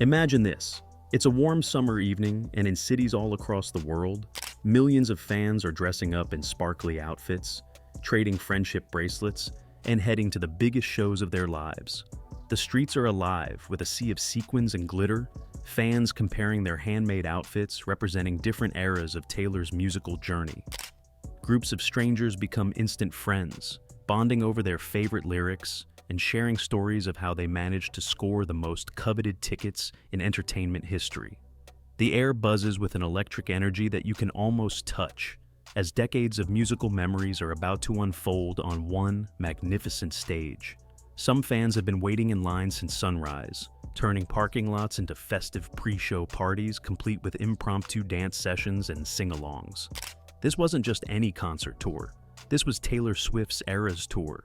Imagine this. It's a warm summer evening, and in cities all across the world, millions of fans are dressing up in sparkly outfits, trading friendship bracelets, and heading to the biggest shows of their lives. The streets are alive with a sea of sequins and glitter, fans comparing their handmade outfits representing different eras of Taylor's musical journey. Groups of strangers become instant friends, bonding over their favorite lyrics and sharing stories of how they managed to score the most coveted tickets in entertainment history. The air buzzes with an electric energy that you can almost touch, as decades of musical memories are about to unfold on one magnificent stage. Some fans have been waiting in line since sunrise, turning parking lots into festive pre-show parties complete with impromptu dance sessions and sing-alongs. This wasn't just any concert tour. This was Taylor Swift's Eras Tour,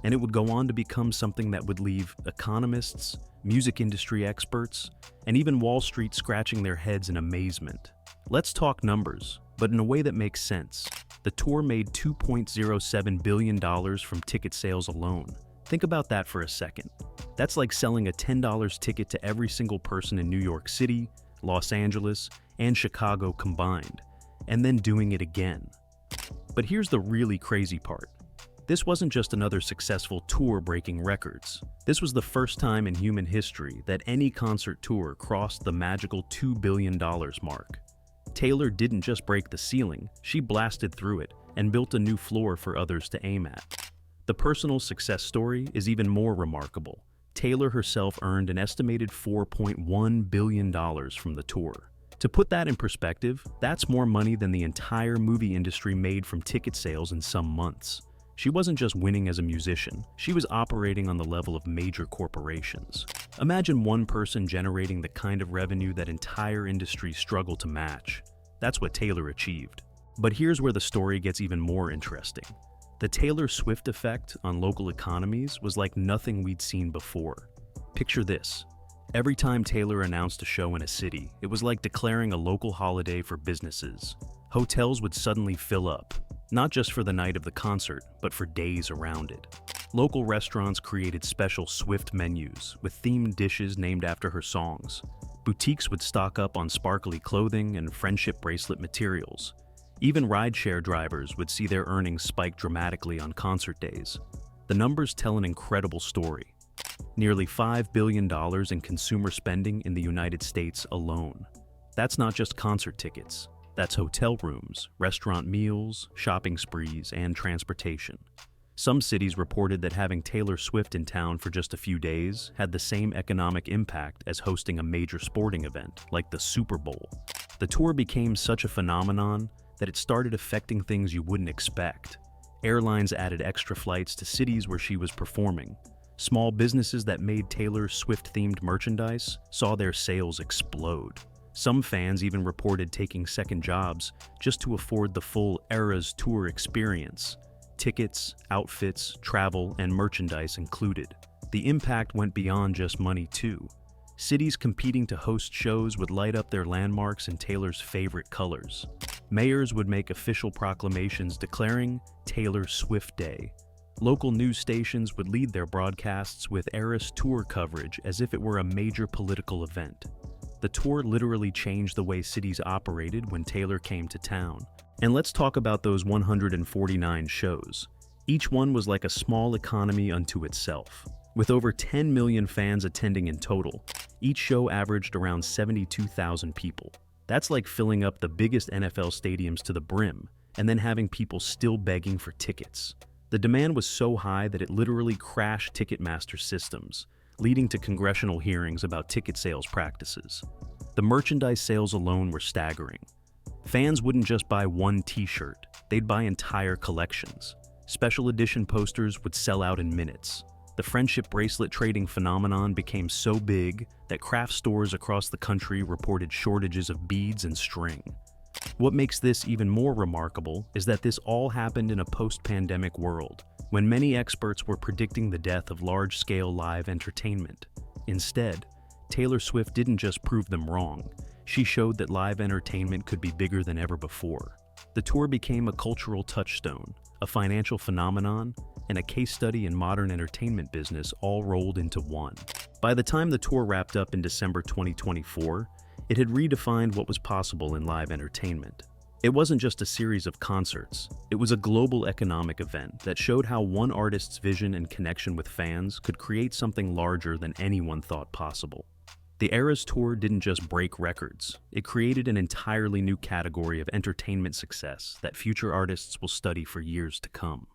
and it would go on to become something that would leave economists, music industry experts, and even Wall Street scratching their heads in amazement. Let's talk numbers, but in a way that makes sense. The tour made $2.07 billion from ticket sales alone. Think about that for a second. That's like selling a $10 ticket to every single person in New York City, Los Angeles, and Chicago combined, and then doing it again. But here's the really crazy part. This wasn't just another successful tour breaking records. This was the first time in human history that any concert tour crossed the magical $2 billion mark. Taylor didn't just break the ceiling, she blasted through it and built a new floor for others to aim at. The personal success story is even more remarkable. Taylor herself earned an estimated $4.1 billion from the tour. To put that in perspective, that's more money than the entire movie industry made from ticket sales in some months. She wasn't just winning as a musician, she was operating on the level of major corporations. Imagine one person generating the kind of revenue that entire industries struggle to match. That's what Taylor achieved. But here's where the story gets even more interesting. The Taylor Swift effect on local economies was like nothing we'd seen before. Picture this. Every time Taylor announced a show in a city, it was like declaring a local holiday for businesses. Hotels would suddenly fill up, not just for the night of the concert, but for days around it. Local restaurants created special Swift menus with themed dishes named after her songs. Boutiques would stock up on sparkly clothing and friendship bracelet materials. Even rideshare drivers would see their earnings spike dramatically on concert days. The numbers tell an incredible story. Nearly $5 billion in consumer spending in the United States alone. That's not just concert tickets. That's hotel rooms, restaurant meals, shopping sprees, and transportation. Some cities reported that having Taylor Swift in town for just a few days had the same economic impact as hosting a major sporting event, like the Super Bowl. The tour became such a phenomenon that it started affecting things you wouldn't expect. Airlines added extra flights to cities where she was performing. Small businesses that made Taylor Swift-themed merchandise saw their sales explode. Some fans even reported taking second jobs just to afford the full Eras Tour experience. Tickets, outfits, travel, and merchandise included. The impact went beyond just money too. Cities competing to host shows would light up their landmarks in Taylor's favorite colors. Mayors would make official proclamations declaring Taylor Swift Day. Local news stations would lead their broadcasts with Eras Tour coverage as if it were a major political event. The tour literally changed the way cities operated when Taylor came to town. And let's talk about those 149 shows. Each one was like a small economy unto itself. With over 10 million fans attending in total, each show averaged around 72,000 people. That's like filling up the biggest NFL stadiums to the brim, and then having people still begging for tickets. The demand was so high that it literally crashed Ticketmaster systems, leading to congressional hearings about ticket sales practices. The merchandise sales alone were staggering. Fans wouldn't just buy one t-shirt, they'd buy entire collections. Special edition posters would sell out in minutes. The friendship bracelet trading phenomenon became so big that craft stores across the country reported shortages of beads and string. What makes this even more remarkable is that this all happened in a post-pandemic world, when many experts were predicting the death of large-scale live entertainment. Instead, Taylor Swift didn't just prove them wrong, she showed that live entertainment could be bigger than ever before. The tour became a cultural touchstone, a financial phenomenon, and a case study in modern entertainment business all rolled into one. By the time the tour wrapped up in December 2024, it had redefined what was possible in live entertainment. It wasn't just a series of concerts, it was a global economic event that showed how one artist's vision and connection with fans could create something larger than anyone thought possible. The Eras Tour didn't just break records, it created an entirely new category of entertainment success that future artists will study for years to come.